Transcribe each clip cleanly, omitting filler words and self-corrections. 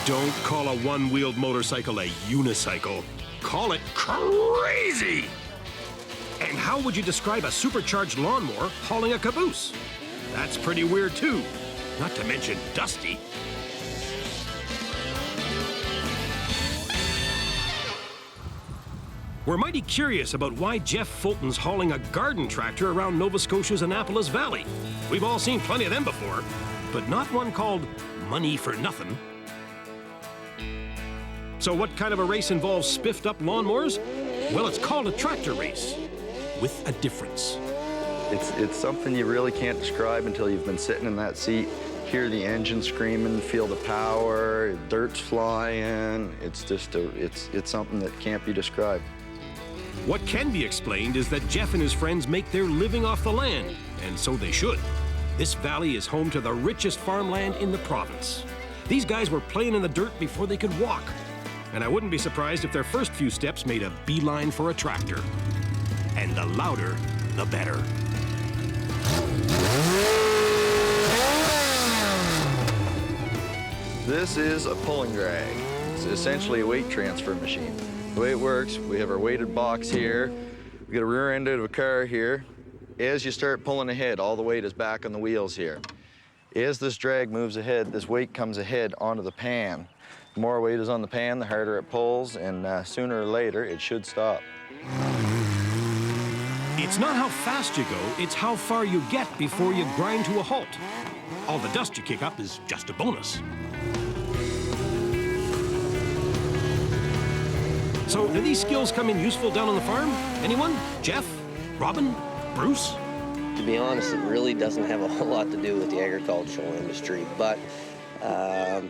Don't call a one-wheeled motorcycle a unicycle. Call it crazy! And how would you describe a supercharged lawnmower hauling a caboose? That's pretty weird, too. Not to mention dusty. We're mighty curious about why Jeff Fulton's hauling a garden tractor around Nova Scotia's Annapolis Valley. We've all seen plenty of them before, but not one called Money for Nothing. So what kind of a race involves spiffed-up lawnmowers? Well, it's called a tractor race, with a difference. It's something you really can't describe until you've been sitting in that seat, hear the engine screaming, feel the power, dirt's flying. It's just it's something that can't be described. What can be explained is that Jeff and his friends make their living off the land, and so they should. This valley is home to the richest farmland in the province. These guys were playing in the dirt before they could walk, and I wouldn't be surprised if their first few steps made a beeline for a tractor. And the louder, the better. This is a pulling drag. It's essentially a weight transfer machine. The way it works, we have our weighted box here. We got a rear end of a car here. As you start pulling ahead, all the weight is back on the wheels here. As this drag moves ahead, this weight comes ahead onto the pan. The more weight is on the pan, the harder it pulls, and sooner or later, it should stop. It's not how fast you go, it's how far you get before you grind to a halt. All the dust you kick up is just a bonus. So, do these skills come in useful down on the farm? Anyone? Jeff? Robin? Bruce? To be honest, it really doesn't have a whole lot to do with the agricultural industry, but that's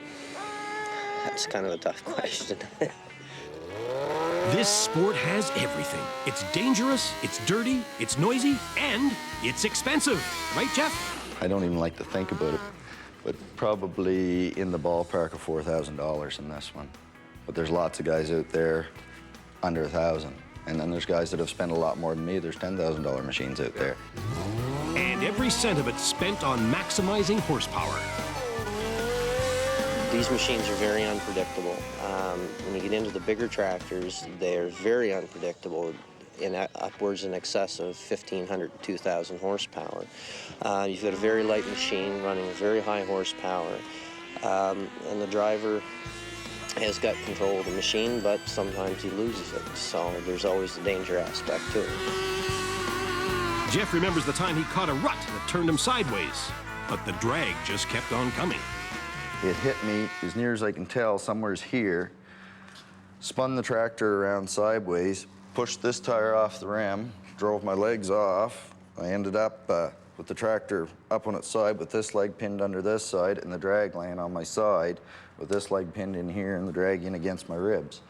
kind of a tough question. This sport has everything. It's dangerous, it's dirty, it's noisy, and it's expensive. Right, Jeff? I don't even like to think about it, but probably in the ballpark of $4,000 in this one. But there's lots of guys out there under $1,000. And then there's guys that have spent a lot more than me. There's $10,000 machines out there. And every cent of it's spent on maximizing horsepower. These machines are very unpredictable. When you get into the bigger tractors, they're very unpredictable, in upwards in excess of 1,500 to 2,000 horsepower. You've got a very light machine running very high horsepower, and the driver has got control of the machine, but sometimes he loses it, so there's always the danger aspect to it. Jeff remembers the time he caught a rut that turned him sideways, but the drag just kept on coming. It hit me, as near as I can tell, somewhere's here, spun the tractor around sideways, pushed this tire off the rim, drove my legs off. I ended up with the tractor up on its side with this leg pinned under this side and the drag laying on my side with this leg pinned in here and the drag in against my ribs.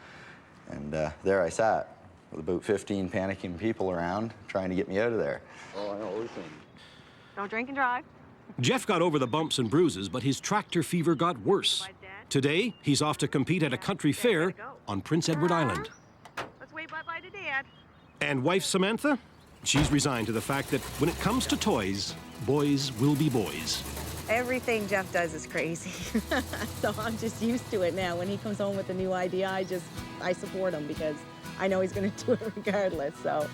And there I sat with about 15 panicking people around trying to get me out of there. Oh, I know everything. Don't drink and drive. Jeff got over the bumps and bruises, but his tractor fever got worse. Today, he's off to compete at a country fair on Prince Edward Island. Let's wave bye-bye to Dad. And wife Samantha? She's resigned to the fact that when it comes to toys, boys will be boys. Everything Jeff does is crazy. So I'm just used to it now. When he comes home with a new idea, I support him because I know he's going to do it regardless. So,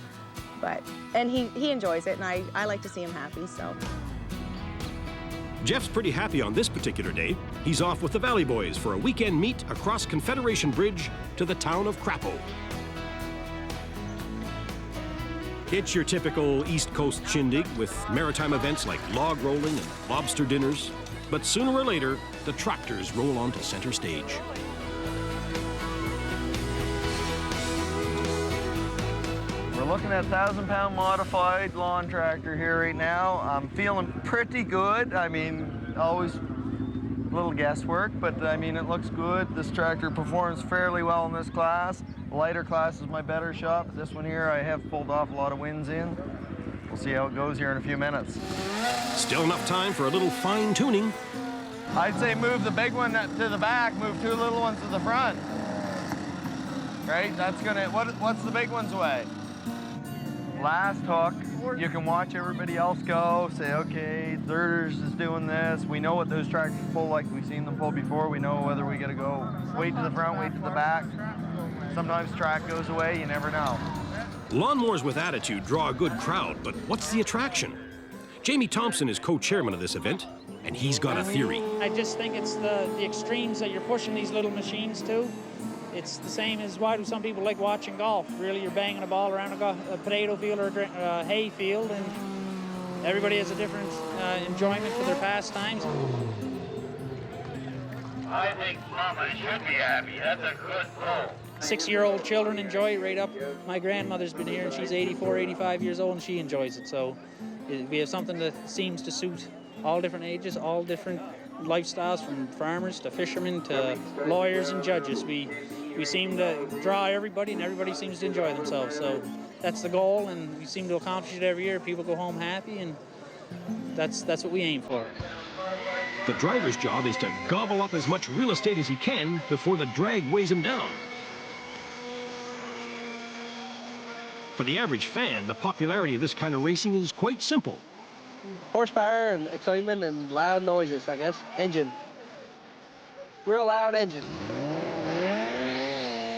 and he enjoys it, and I like to see him happy, so. Jeff's pretty happy on this particular day. He's off with the Valley Boys for a weekend meet across Confederation Bridge to the town of Crapo. It's your typical East Coast shindig with maritime events like log rolling and lobster dinners. But sooner or later, the tractors roll onto center stage. We're looking at 1,000-pound modified lawn tractor here right now. I'm feeling pretty good. I mean, always a little guesswork, but I mean, it looks good. This tractor performs fairly well in this class. The lighter class is my better shot, but this one here I have pulled off a lot of wins in. We'll see how it goes here in a few minutes. Still enough time for a little fine-tuning. I'd say move the big one to the back, move two little ones to the front. Right, that's gonna, what's the big one's way? last hook, you can watch everybody else go, say, okay, Thirders is doing this. We know what those tractors pull like. We've seen them pull before. We know whether we got to go way to the front, way to the back. Sometimes track goes away, you never know. Lawnmowers with attitude draw a good crowd, but what's the attraction? Jamie Thompson is co-chairman of this event, and he's got a theory. I just think it's the extremes that you're pushing these little machines to. It's the same as why do some people like watching golf. Really, you're banging a ball around a potato field or a hay field, and everybody has a different enjoyment for their pastimes. I think Mama should be happy. That's a good pull. 6-year-old children enjoy it right up. My grandmother's been here, and she's 84, 85 years old, and she enjoys it. So we have something that seems to suit all different ages, all different lifestyles, from farmers to fishermen to lawyers and judges. We seem to draw everybody, and everybody seems to enjoy themselves. So that's the goal, and we seem to accomplish it every year. People go home happy, and that's what we aim for. The driver's job is to gobble up as much real estate as he can before the drag weighs him down. For the average fan, the popularity of this kind of racing is quite simple. Horsepower and excitement and loud noises, I guess. Engine. Real loud engine.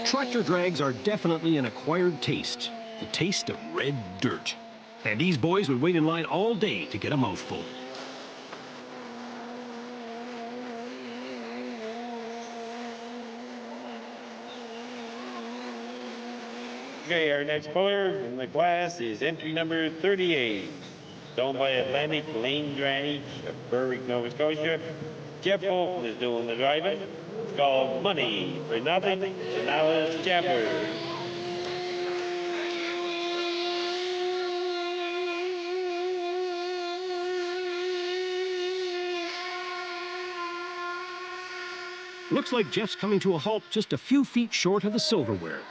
Tractor drags are definitely an acquired taste. The taste of red dirt. And these boys would wait in line all day to get a mouthful. Okay, our next puller in the class is entry number 38. Owned by Atlantic Lane Drainage of Berwick, Nova Scotia. Jeff Fulton is doing the driving. It's called Money for Nothing, and now it's Chapper. Looks like Jeff's coming to a halt just a few feet short of the silverware.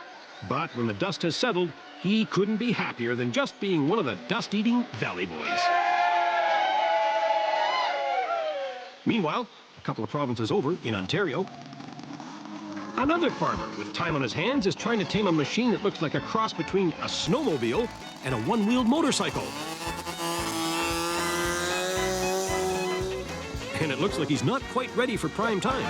But when the dust has settled, he couldn't be happier than just being one of the dust-eating Valley Boys. Meanwhile, a couple of provinces over in Ontario, another farmer with time on his hands is trying to tame a machine that looks like a cross between a snowmobile and a one-wheeled motorcycle. And it looks like he's not quite ready for prime time.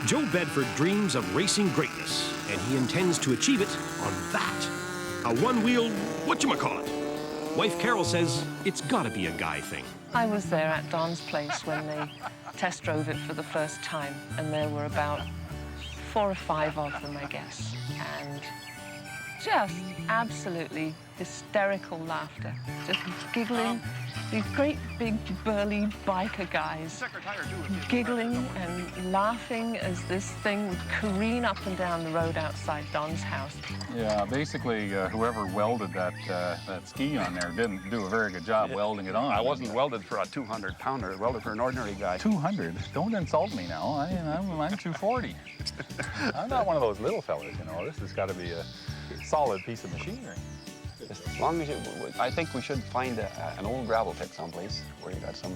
Joe Bedford dreams of racing greatness, and he intends to achieve it on that. A one-wheeled whatchamacallit. Wife Carol says it's gotta be a guy thing. I was there at Don's place when they test drove it for the first time, and there were about 4 or 5 of them, I guess, and just absolutely hysterical laughter, just giggling. These great big burly biker guys giggling and laughing as this thing would careen up and down the road outside Don's house. Yeah, basically whoever welded that ski on there didn't do a very good job welding it on. I wasn't welded for a 200-pounder, welded for an ordinary guy. 200? Don't insult me now. I'm 240. I'm not one of those little fellas, you know. This has got to be a solid piece of machinery. As long as I think we should find an old gravel pit someplace where you got some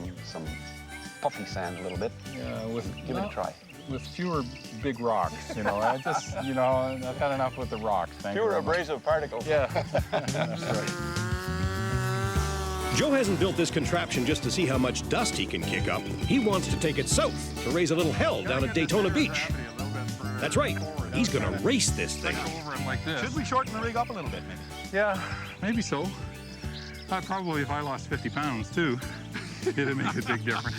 puffy sand a little bit. Yeah, give it a try. With fewer big rocks, you know. I just, you know, I've had enough with the rocks. Thank you. Fewer abrasive particles. Yeah, that's right. Joe hasn't built this contraption just to see how much dust he can kick up. He wants to take it south to raise a little hell down at Daytona Beach. That's right. He's going to race this thing. Should we shorten the rig up a little bit, maybe? Yeah, maybe so. Probably if I lost 50 pounds, too, it'd make a big difference.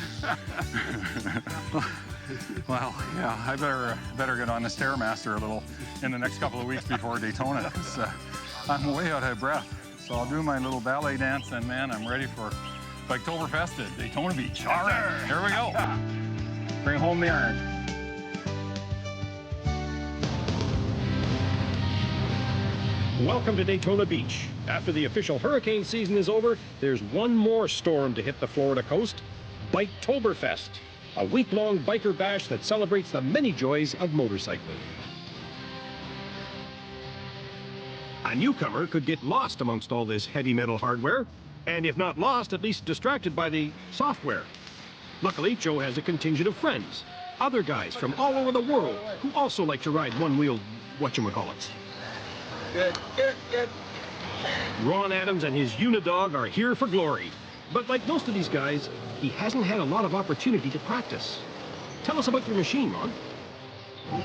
Well, yeah, I better get on the Stairmaster a little in the next couple of weeks before Daytona, because I'm way out of breath. So I'll do my little ballet dance, and man, I'm ready for Oktoberfest at Daytona Beach. All right, here we go. Bring home the iron. Welcome to Daytona Beach. After the official hurricane season is over, there's one more storm to hit the Florida coast, Biketoberfest, a week-long biker bash that celebrates the many joys of motorcycling. A A newcomer could get lost amongst all this heavy metal hardware, and if not lost, at least distracted by the software. Luckily, Joe has a contingent of friends, other guys from all over the world who also like to ride one-wheeled whatchamacallits. Good, good, good. Ron Adams and his Unidog are here for glory. But like most of these guys, he hasn't had a lot of opportunity to practice. Tell us about your machine, Ron.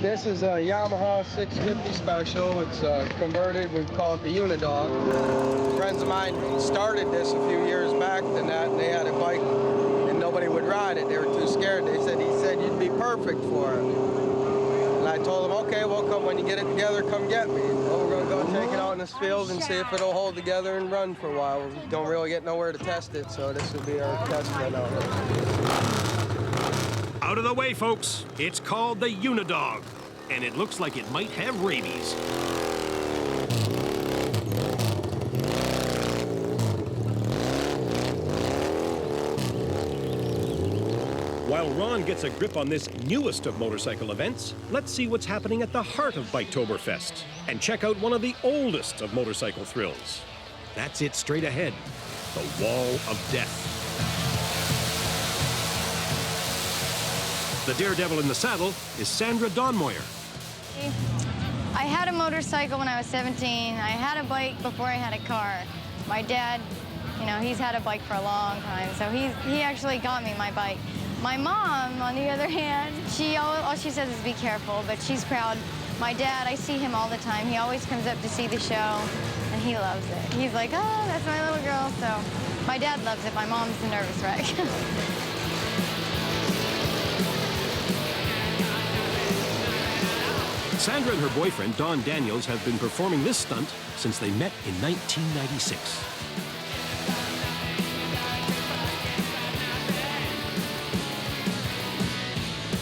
This is a Yamaha 650 Special. It's converted. We call it the Unidog. Friends of mine started this a few years back than that, and they had a bike, and nobody would ride it. They were too scared. He said, you'd be perfect for it. And I told them, okay, well, come when you get it together, come get me. Well, we're going to go take it out in this field and see if it'll hold together and run for a while. We don't really get nowhere to test it, so this will be our test run out there. Out of the way, folks. It's called the Unidog, and it looks like it might have rabies. While Ron gets a grip on this newest of motorcycle events, let's see what's happening at the heart of Biketoberfest and check out one of the oldest of motorcycle thrills. That's it straight ahead, the Wall of Death. The daredevil in the saddle is Sandra Donmoyer. I had a motorcycle when I was 17. I had a bike before I had a car. My dad, you know, he's had a bike for a long time, so he actually got me my bike. My mom, on the other hand, all she says is be careful, but she's proud. My dad, I see him all the time. He always comes up to see the show, and he loves it. He's like, oh, that's my little girl, so my dad loves it. My mom's the nervous wreck. Sandra and her boyfriend, Don Daniels, have been performing this stunt since they met in 1996.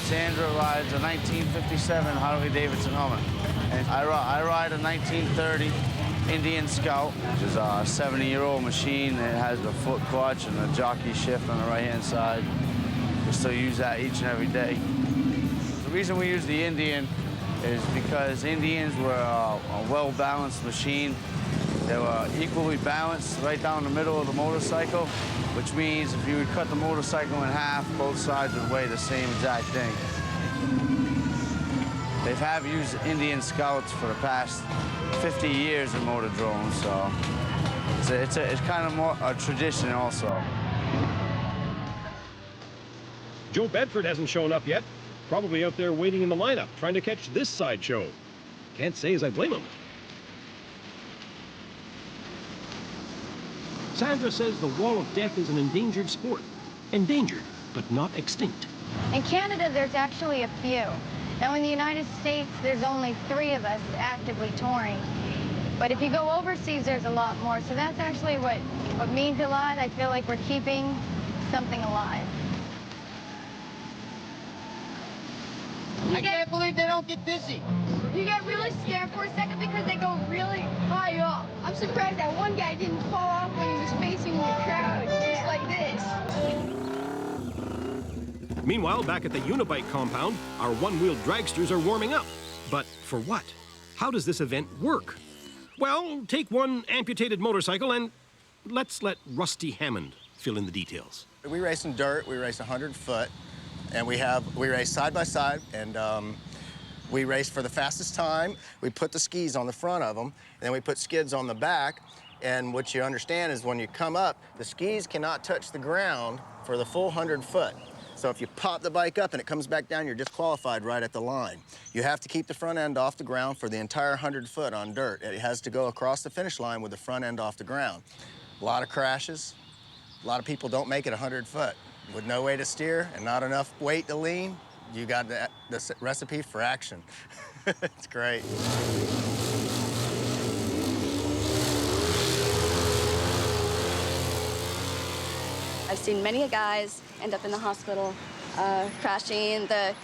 Sandra rides a 1957 Harley-Davidson Hummer. And I ride a 1930 Indian Scout, which is a 70-year-old machine. It has the foot clutch and the jockey shift on the right-hand side. We still use that each and every day. The reason we use the Indian is because Indians were a well-balanced machine. They were equally balanced right down the middle of the motorcycle, which means if you would cut the motorcycle in half, both sides would weigh the same exact thing. They have used Indian Scouts for the past 50 years in motor drones, so it's kind of more a tradition also. Joe Bedford hasn't shown up yet. Probably out there waiting in the lineup, trying to catch this sideshow. Can't say as I blame him. Sandra says the Wall of Death is an endangered sport. Endangered, but not extinct. In Canada, there's actually a few. Now, in the United States, there's only 3 of us actively touring. But if you go overseas, there's a lot more. So that's actually what means a lot. I feel like we're keeping something alive. I can't believe they don't get dizzy. You get really scared for a second because they go really high up. I'm surprised that one guy didn't fall off when he was facing the crowd, just like this. Meanwhile, back at the Unibike compound, our one-wheeled dragsters are warming up. But for what? How does this event work? Well, take one amputated motorcycle and let's let Rusty Hammond fill in the details. We race in dirt, we race 100 foot. And we race side by side, and we race for the fastest time. We put the skis on the front of them, and then we put skids on the back. And what you understand is when you come up, the skis cannot touch the ground for the full 100 foot. So if you pop the bike up and it comes back down, you're disqualified right at the line. You have to keep the front end off the ground for the entire 100 foot on dirt. It has to go across the finish line with the front end off the ground. A lot of crashes. A lot of people don't make it 100 foot. With no way to steer and not enough weight to lean, you got the recipe for action. It's great. I've seen many guys end up in the hospital, crashing, the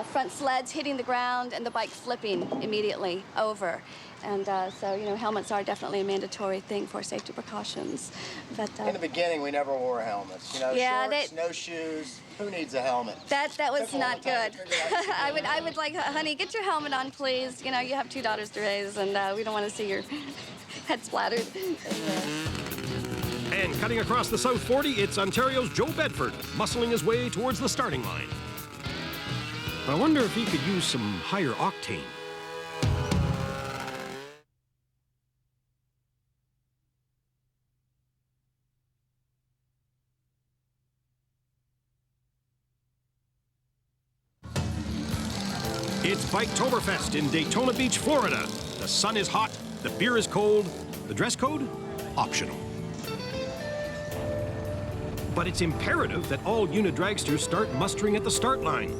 front sleds hitting the ground and the bike flipping immediately over. And so, you know, helmets are definitely a mandatory thing for safety precautions. But in the beginning, we never wore helmets. You know, yeah, shorts, no shoes. Who needs a helmet? That was not good. I would like, honey, get your helmet on, please. You know, you have 2 daughters to raise, and we don't want to see your head splattered. And cutting across the South 40, it's Ontario's Joe Bedford, muscling his way towards the starting line. I wonder if he could use some higher octane. It's Biketoberfest in Daytona Beach, Florida. The sun is hot, the beer is cold, the dress code, optional. But it's imperative that all unidragsters start mustering at the start line.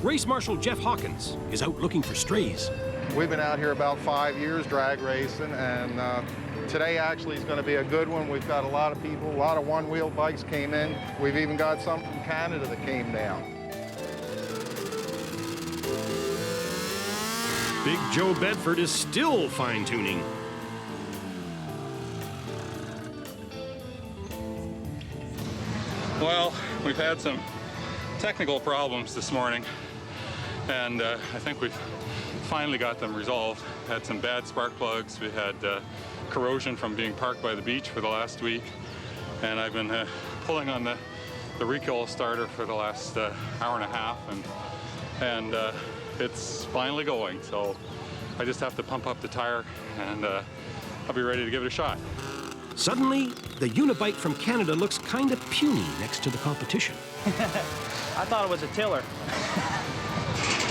Race Marshal Jeff Hawkins is out looking for strays. We've been out here about 5 years drag racing, and today actually is going to be a good one. We've got a lot of people, a lot of one-wheel bikes came in. We've even got some from Canada that came down. Big Joe Bedford is still fine-tuning. Well, we've had some technical problems this morning, and I think we've finally got them resolved. Had some bad spark plugs. We had corrosion from being parked by the beach for the last week, and I've been pulling on the recoil starter for the last hour and a half, and it's finally going. So I just have to pump up the tire, and I'll be ready to give it a shot. Suddenly, the unibike from Canada looks kind of puny next to the competition. I thought it was a tiller.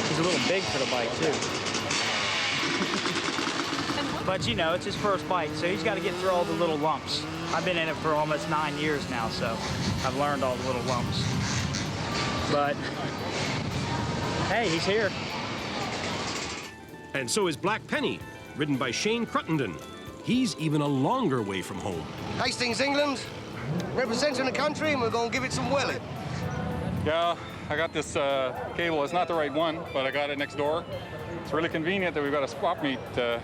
He's a little big for the bike, too. But, you know, it's his first bike, so he's got to get through all the little lumps. I've been in it for almost 9 years now, so I've learned all the little lumps. But, hey, he's here. And so is Black Penny, ridden by Shane Cruttenden. He's even a longer way from home. Hastings, England, representing the country, and we're going to give it some welling. Yeah, I got this cable. It's not the right one, but I got it next door. It's really convenient that we've got a swap meet there.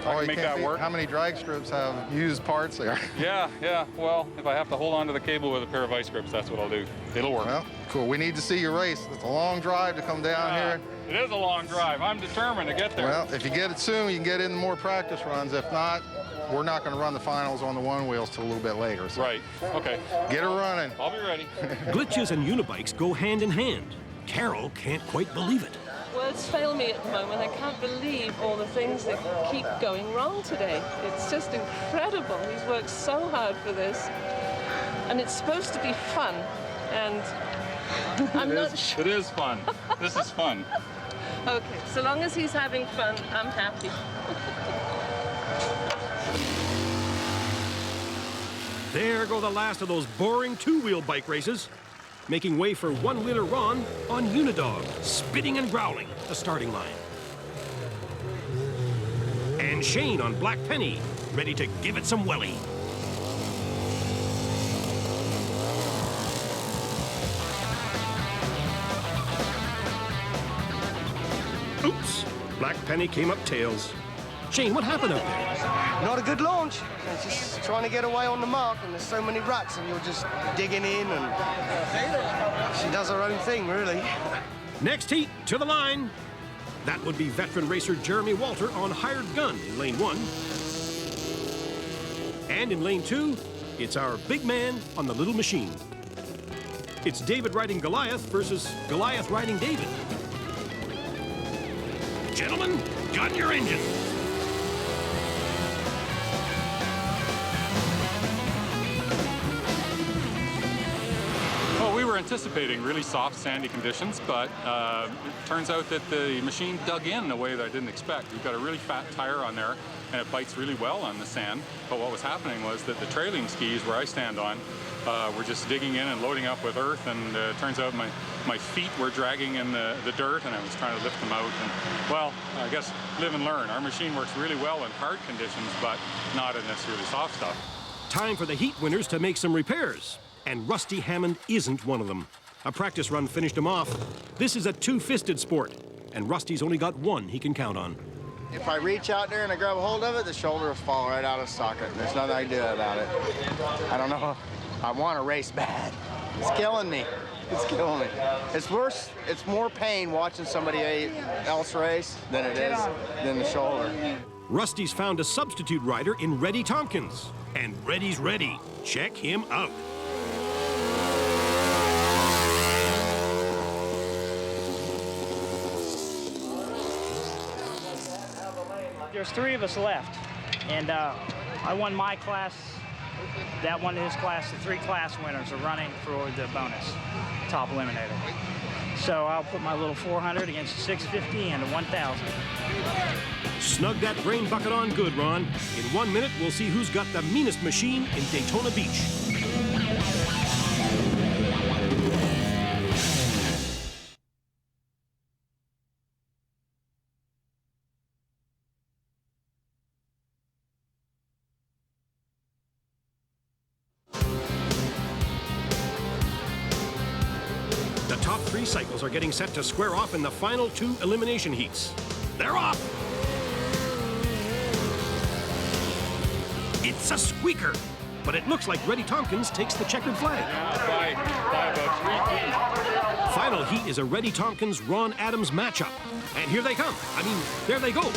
I can make that work. How many drag strips have used parts there? Yeah. Well, if I have to hold on to the cable with a pair of vice grips, that's what I'll do. It'll work. Well, cool. We need to see your race. It's a long drive to come down here. It is a long drive. I'm determined to get there. Well, if you get it soon, you can get in more practice runs. If not, we're not going to run the finals on the one wheels till a little bit later. So right. Okay. Get her running. I'll be ready. Glitches and unibikes go hand in hand. Carol can't quite believe it. Words fail me at the moment. I can't believe all the things that keep going wrong today. It's just incredible. He's worked so hard for this. And it's supposed to be fun. And I'm not sure. It is fun. This is fun. Okay, so long as he's having fun, I'm happy. There go the last of those boring two-wheel bike races. Making way for one-wheeler Ron on Unidog, spitting and growling at the starting line. And Shane on Black Penny, ready to give it some welly. Oops, Black Penny came up tails. Shane, what happened out there? Not a good launch. It's just trying to get away on the mark, and there's so many ruts, and you're just digging in, and she does her own thing, really. Next heat, to the line. That would be veteran racer Jeremy Walter on Hired Gun in lane 1. And in lane 2, it's our big man on the little machine. It's David riding Goliath versus Goliath riding David. Gentlemen, gun your engine. Well, we were anticipating really soft, sandy conditions, but it turns out that the machine dug in a way that I didn't expect. We've got a really fat tire on there, and it bites really well on the sand. But what was happening was that the trailing skis where I stand on were just digging in and loading up with earth, and it turns out my feet were dragging in the dirt, and I was trying to lift them out. And, well, I guess live and learn. Our machine works really well in hard conditions, but not in this really soft stuff. Time for the heat winners to make some repairs. And Rusty Hammond isn't one of them. A practice run finished him off. This is a two-fisted sport, and Rusty's only got one he can count on. If I reach out there and I grab a hold of it, the shoulder will fall right out of socket. There's nothing I can do about it. I don't know. I want to race bad. It's killing me. It's killing me. It's worse, it's more pain watching somebody else race than it is than the shoulder. Rusty's found a substitute rider in Reddy Tompkins. And Reddy's ready. Check him out. There's 3 of us left, and I won my class. That one in his class. The 3 class winners are running for the bonus, top eliminator. So I'll put my little 400 against the 650 and the 1,000. Snug that brain bucket on good, Ron. In 1 minute, we'll see who's got the meanest machine in Daytona Beach. The top 3 cycles are getting set to square off in the final 2 elimination heats. They're off! It's a squeaker, but it looks like Reddy Tompkins takes the checkered flag. By about 3 feet. Final heat is a Reddy Tompkins-Ron Adams matchup. And here they come. I mean, there they go.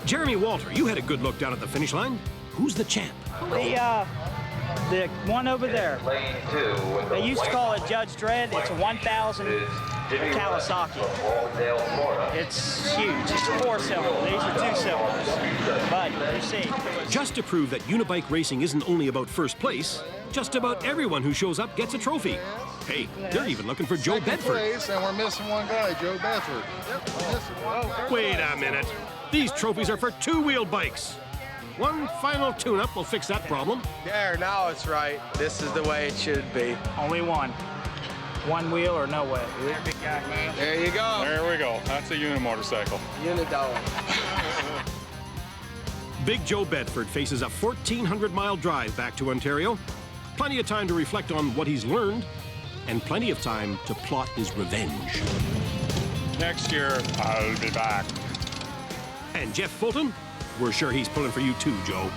Jeremy Walter, you had a good look down at the finish line. Who's the champ? The one over there. They used to call it Judge Dredd. It's a 1,000 Kawasaki. It's huge. It's 4-cylinder. These are 2-cylinders. But you see. Just to prove that unibike racing isn't only about first place, just about everyone who shows up gets a trophy. Hey, they're even looking for Joe Bedford. Place, and we're missing one guy, Joe Bedford. Wait a minute. These trophies are for 2-wheeled bikes. One final tune-up will fix that problem. There, now it's right. This is the way it should be. Only one. One wheel or no way. There you go. There we go. That's a unimotorcycle. Unidog. Big Joe Bedford faces a 1,400-mile drive back to Ontario. Plenty of time to reflect on what he's learned, and plenty of time to plot his revenge. Next year, I'll be back. And Jeff Fulton? We're sure he's pulling for you too, Joe.